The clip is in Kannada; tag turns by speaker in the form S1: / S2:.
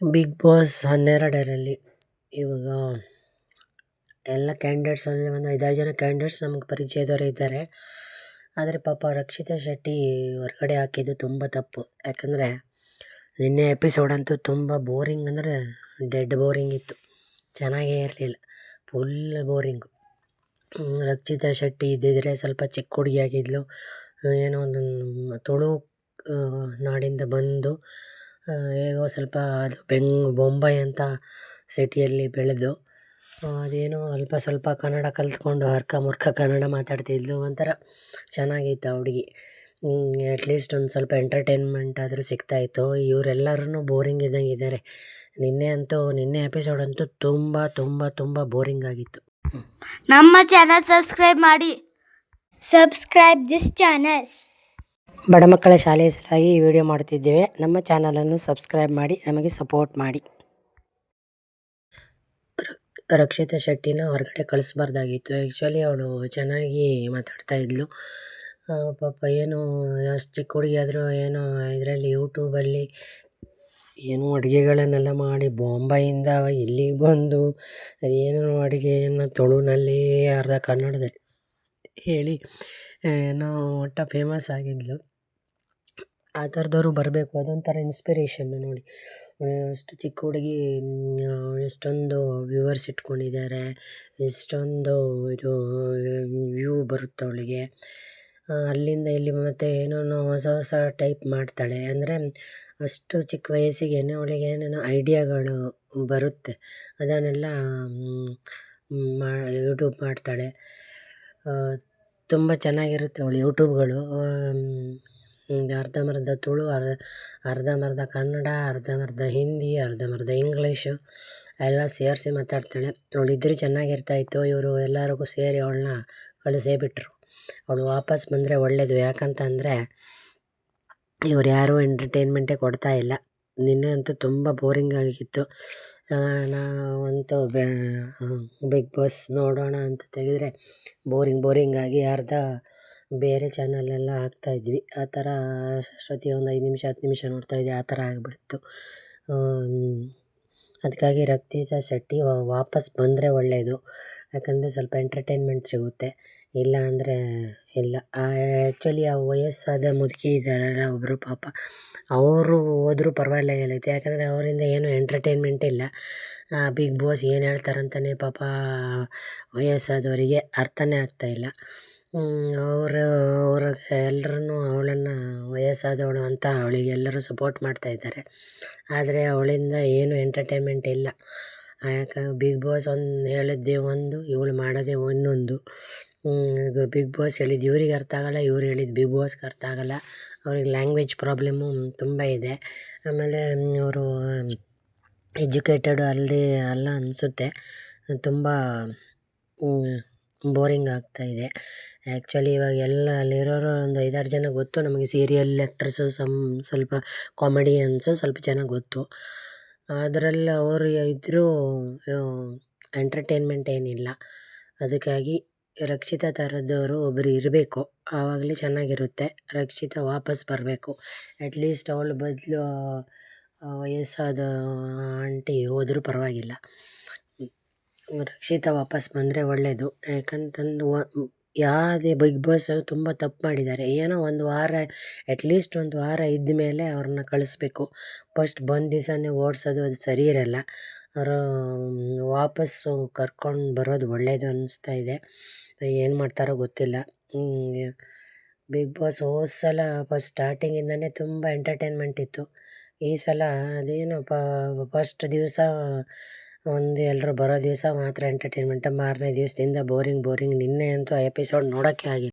S1: ಬಿಗ್ ಬಾಸ್ 12ರಲ್ಲಿ ಇವಾಗ ಎಲ್ಲ ಕ್ಯಾಂಡಿಡೇಟ್ಸಲ್ಲಿ ಒಂದು 5-6 ಜನ ಕ್ಯಾಂಡಿಡೇಟ್ಸ್ ನಮಗೆ ಪರಿಚಯದವರೇ ಇದ್ದಾರೆ. ಆದರೆ ಪಾಪ ರಕ್ಷಿತಾ ಶೆಟ್ಟಿ ಹೊರಗಡೆ ಹಾಕಿದ್ದು ತುಂಬ ತಪ್ಪು. ಯಾಕಂದರೆ ನಿನ್ನೆ ಎಪಿಸೋಡ್ ಅಂತೂ ತುಂಬ ಬೋರಿಂಗ್ ಅಂದರೆ ಡೆಡ್ ಬೋರಿಂಗ್ ಇತ್ತು. ಚೆನ್ನಾಗೇ ಇರಲಿಲ್ಲ, ಫುಲ್ ಬೋರಿಂಗು. ರಕ್ಷಿತಾ ಶೆಟ್ಟಿ ಇದ್ದಿದ್ದರೆ ಸ್ವಲ್ಪ ಚಿಕ್ಕ ಹುಡುಗಿಯಾಗಿದ್ಲು. ಏನೋ ಒಂದು ತುಳು ನಾಡಿಂದ ಬಂದು ಹೇಗೋ ಸ್ವಲ್ಪ ಅದು ಬೊಂಬೈ ಅಂತ ಸಿಟಿಯಲ್ಲಿ ಬೆಳೆದು ಅದೇನೋ ಅಲ್ಪ ಸ್ವಲ್ಪ ಕನ್ನಡ ಕಲಿತ್ಕೊಂಡು ಅರ್ಕ ಮುರ್ಕ ಕನ್ನಡ ಮಾತಾಡ್ತಿದ್ಲು. ಒಂಥರ ಚೆನ್ನಾಗಿತ್ತು ಆ ಹುಡುಗಿ. ಅಟ್ಲೀಸ್ಟ್ ಒಂದು ಸ್ವಲ್ಪ ಎಂಟರ್ಟೈನ್ಮೆಂಟ್ ಆದರೂ ಸಿಗ್ತಾಯಿತ್ತು. ಇವರೆಲ್ಲರೂ ಬೋರಿಂಗ್ ಇದ್ದಂಗೆ ಇದ್ದಾರೆ. ನಿನ್ನೆ ಎಪಿಸೋಡ್ ಅಂತೂ ತುಂಬ ತುಂಬ ತುಂಬ ಬೋರಿಂಗ್ ಆಗಿತ್ತು.
S2: ನಮ್ಮ ಚಾನಲ್ ಸಬ್ಸ್ಕ್ರೈಬ್ ಮಾಡಿ. Subscribe this channel.
S1: ಬಡ ಮಕ್ಕಳ ಶಾಲೆಯ ಸಲುವಾಗಿ ಈ ವಿಡಿಯೋ ಮಾಡುತ್ತಿದ್ದೇವೆ. ನಮ್ಮ ಚಾನಲನ್ನು ಸಬ್ಸ್ಕ್ರೈಬ್ ಮಾಡಿ, ನಮಗೆ ಸಪೋರ್ಟ್ ಮಾಡಿ. ರಕ್ಷಿತಾ ಶೆಟ್ಟಿನ ಹೊರಗಡೆ ಕಳಿಸ್ಬಾರ್ದಾಗಿತ್ತು. ಆ್ಯಕ್ಚುಲಿ ಅವಳು ಚೆನ್ನಾಗಿ ಮಾತಾಡ್ತಾ ಇದ್ಲು. ಪಾಪ ಏನೋ ಅಷ್ಟು ಚಿಕ್ಕ ಹುಡುಗಿ ಆದರೂ ಏನೋ ಇದರಲ್ಲಿ ಯೂಟ್ಯೂಬಲ್ಲಿ ಏನೋ ಅಡುಗೆಗಳನ್ನೆಲ್ಲ ಮಾಡಿ ಬಾಂಬೆಯಿಂದ ಇಲ್ಲಿಗೆ ಬಂದು ಅದೇನೋ ಅಡುಗೆಯನ್ನು ತುಳುನಲ್ಲಿ ಅರ್ಧ ಕನ್ನಡದಲ್ಲಿ ಹೇಳಿ ಏನೋ ಒಟ್ಟು ಫೇಮಸ್ ಆಗಿದ್ಲು. ಆ ಥರದವರು ಬರಬೇಕು, ಅದೊಂಥರ ಇನ್ಸ್ಪಿರೇಷನ್ನು. ನೋಡಿ, ಅಷ್ಟು ಚಿಕ್ಕ ಹುಡುಗಿ ಎಷ್ಟೊಂದು ವ್ಯೂವರ್ಸ್ ಇಟ್ಕೊಂಡಿದ್ದಾರೆ, ಎಷ್ಟೊಂದು ಇದು ವ್ಯೂ ಬರುತ್ತೆ ಅವಳಿಗೆ. ಅಲ್ಲಿಂದ ಇಲ್ಲಿ ಮತ್ತು ಏನೇನೋ ಹೊಸ ಹೊಸ ಟೈಪ್ ಮಾಡ್ತಾಳೆ. ಅಂದರೆ ಅಷ್ಟು ಚಿಕ್ಕ ವಯಸ್ಸಿಗೇನೆ ಅವಳಿಗೆ ಏನೇನೋ ಐಡಿಯಾಗಳು ಬರುತ್ತೆ. ಅದನ್ನೆಲ್ಲ ಯೂಟ್ಯೂಬ್ ಮಾಡ್ತಾಳೆ. ತುಂಬ ಚೆನ್ನಾಗಿರುತ್ತೆ ಅವಳು ಯೂಟ್ಯೂಬ್ಗಳು. ಅರ್ಧಂಬರ್ಧ ತುಳು, ಅರ್ಧಂಬರ್ಧ ಕನ್ನಡ, ಅರ್ಧಂಬರ್ಧ ಹಿಂದಿ, ಅರ್ಧಂಬರ್ಧ ಇಂಗ್ಲೀಷು ಎಲ್ಲ ಸೇರಿಸಿ ಮಾತಾಡ್ತಾಳೆ. ಅವಳಿದ್ರೆ ಚೆನ್ನಾಗಿರ್ತಾಯಿತ್ತು. ಇವರು ಎಲ್ಲರಿಗೂ ಸೇರಿ ಅವಳನ್ನ ಕಳಿಸೇ ಬಿಟ್ಟರು. ಅವಳು ವಾಪಸ್ ಬಂದರೆ ಒಳ್ಳೆಯದು. ಯಾಕಂತಂದರೆ ಇವ್ರು ಯಾರೂ ಎಂಟರ್ಟೈನ್ಮೆಂಟೇ ಕೊಡ್ತಾ ಇಲ್ಲ. ನಿನ್ನೆ ಅಂತೂ ತುಂಬ ಬೋರಿಂಗ್ ಆಗಿತ್ತು. ನಾವಂತೂ ಬಿಗ್ ಬಾಸ್ ನೋಡೋಣ ಅಂತ ತೆಗೆದರೆ ಬೋರಿಂಗಾಗಿ ಅರ್ಧ ಬೇರೆ ಚಾನಲೆಲ್ಲ ಹಾಕ್ತಾಯಿದ್ವಿ. ಆ ಥರ ಅಷ್ಟೊತ್ತಿ ಒಂದು 5 ನಿಮಿಷ 10 ನಿಮಿಷ ನೋಡ್ತಾಯಿದ್ದೆ, ಆ ಥರ ಆಗಿಬಿಡ್ತು. ಅದಕ್ಕಾಗಿ ರಕ್ಷಿತಾ ಶೆಟ್ಟಿ ವಾಪಸ್ ಬಂದರೆ ಒಳ್ಳೆಯದು. ಯಾಕಂದರೆ ಸ್ವಲ್ಪ ಎಂಟರ್ಟೈನ್ಮೆಂಟ್ ಸಿಗುತ್ತೆ. ಇಲ್ಲ ಅಂದರೆ ಇಲ್ಲ. ಆ್ಯಕ್ಚುಲಿ ಆ ವಯಸ್ಸಾದ ಮುದುಕಿ ಇದ್ದಾರಲ್ಲ ಒಬ್ಬರು, ಪಾಪ ಅವರು ಹೋದರೂ ಪರವಾಗಿಲ್ಲ. ಯಾಕಂದರೆ ಅವರಿಂದ ಏನೂ ಎಂಟರ್ಟೈನ್ಮೆಂಟ್ ಇಲ್ಲ. ಬಿಗ್ ಬಾಸ್ ಏನು ಹೇಳ್ತಾರಂತಲೇ ಪಾಪ ವಯಸ್ಸಾದವರಿಗೆ ಅರ್ಥನೇ ಆಗ್ತಾಯಿಲ್ಲ. ಅವ್ರಿಗೆ ಎಲ್ಲರೂ ಅವಳನ್ನು ವಯಸ್ಸಾದವಳು ಅಂತ ಅವಳಿಗೆ ಎಲ್ಲರೂ ಸಪೋರ್ಟ್ ಮಾಡ್ತಾಯಿದ್ದಾರೆ. ಆದರೆ ಅವಳಿಂದ ಏನು ಎಂಟರ್ಟೈನ್ಮೆಂಟ್ ಇಲ್ಲ. ಬಿಗ್ ಬಾಸ್ ಹೇಳಿದ್ದೇ ಒಂದು, ಇವಳು ಮಾಡೋದೇ ಇನ್ನೊಂದು. ಬಿಗ್ ಬಾಸ್ ಹೇಳಿದ್ದು ಇವ್ರಿಗೆ ಅರ್ಥ ಆಗೋಲ್ಲ, ಇವ್ರು ಹೇಳಿದ್ದು ಬಿಗ್ ಬಾಸ್ಗೆ ಅರ್ಥ ಆಗೋಲ್ಲ. ಅವ್ರಿಗೆ ಲ್ಯಾಂಗ್ವೇಜ್ ಪ್ರಾಬ್ಲಮ್ಮು ತುಂಬ ಇದೆ. ಆಮೇಲೆ ಅವರು ಎಜುಕೇಟೆಡ್ ಅಲ್ಲ ಅನಿಸುತ್ತೆ. ತುಂಬ ಬೋರಿಂಗ್ ಆಗ್ತಾಯಿದೆ. ಆ್ಯಕ್ಚುಲಿ ಇವಾಗ ಎಲ್ಲ ಅಲ್ಲಿರೋರು ಒಂದು 5-6 ಜನ ಗೊತ್ತು ನಮಗೆ. ಸೀರಿಯಲ್ ಆ್ಯಕ್ಟ್ರಸ್ಸು, ಸ್ವಲ್ಪ ಕಾಮಿಡಿಯನ್ಸು ಸ್ವಲ್ಪ ಜನ ಗೊತ್ತು. ಅದರಲ್ಲಿ ಅವರು ಇದ್ದರೂ ಎಂಟರ್ಟೈನ್ಮೆಂಟ್ ಏನಿಲ್ಲ. ಅದಕ್ಕಾಗಿ ರಕ್ಷಿತಾ ಥರದವರು ಒಬ್ಬರು ಇರಬೇಕು, ಆವಾಗಲೇ ಚೆನ್ನಾಗಿರುತ್ತೆ. ರಕ್ಷಿತಾ ವಾಪಸ್ ಬರಬೇಕು. ಅಟ್ಲೀಸ್ಟ್ ಅವಳ ಬದಲು ವಯಸ್ಸಾದ ಆಂಟಿ ಹೋದರೂ ಪರವಾಗಿಲ್ಲ. ರಕ್ಷಿತಾ ವಾಪಸ್ ಬಂದರೆ ಒಳ್ಳೆಯದು. ಯಾಕಂತಂದು ಯಾವುದೇ ಬಿಗ್ ಬಾಸ್ ತುಂಬ ತಪ್ಪು ಮಾಡಿದ್ದಾರೆ. ಏನೋ ಒಂದು ವಾರ, ಅಟ್ಲೀಸ್ಟ್ ಒಂದು ವಾರ ಇದ್ದ ಮೇಲೆ ಅವ್ರನ್ನ ಕಳಿಸ್ಬೇಕು. ಫಸ್ಟ್ ಬಂದ ದಿವಸನೇ ಓಡಿಸೋದು ಅದು ಸರಿ ಇರಲ್ಲ. ಅವರು ವಾಪಸ್ಸು ಕರ್ಕೊಂಡು ಬರೋದು ಒಳ್ಳೆಯದು ಅನ್ನಿಸ್ತಾ ಇದೆ. ಏನು ಮಾಡ್ತಾರೋ ಗೊತ್ತಿಲ್ಲ. ಬಿಗ್ ಬಾಸ್ ಹೋದ ಸಲ ಫಸ್ಟ್ ಸ್ಟಾರ್ಟಿಂಗಿಂದನೇ ತುಂಬ ಎಂಟರ್ಟೈನ್ಮೆಂಟ್ ಇತ್ತು. ಈ ಸಲ ಅದೇನು ಫಸ್ಟ್ ದಿವಸ ಒಂದು ಎಲ್ಲರೂ ಬರೋ ದಿವಸ ಮಾತ್ರ ಎಂಟರ್ಟೈನ್ಮೆಂಟ್, ಮಾರನೇ ದಿವಸದಿಂದ ಬೋರಿಂಗ್. ನಿನ್ನೆ ಅಂತೂ ಆ ಎಪಿಸೋಡ್ ನೋಡೋಕ್ಕೆ ಆಗಿಲ್ಲ.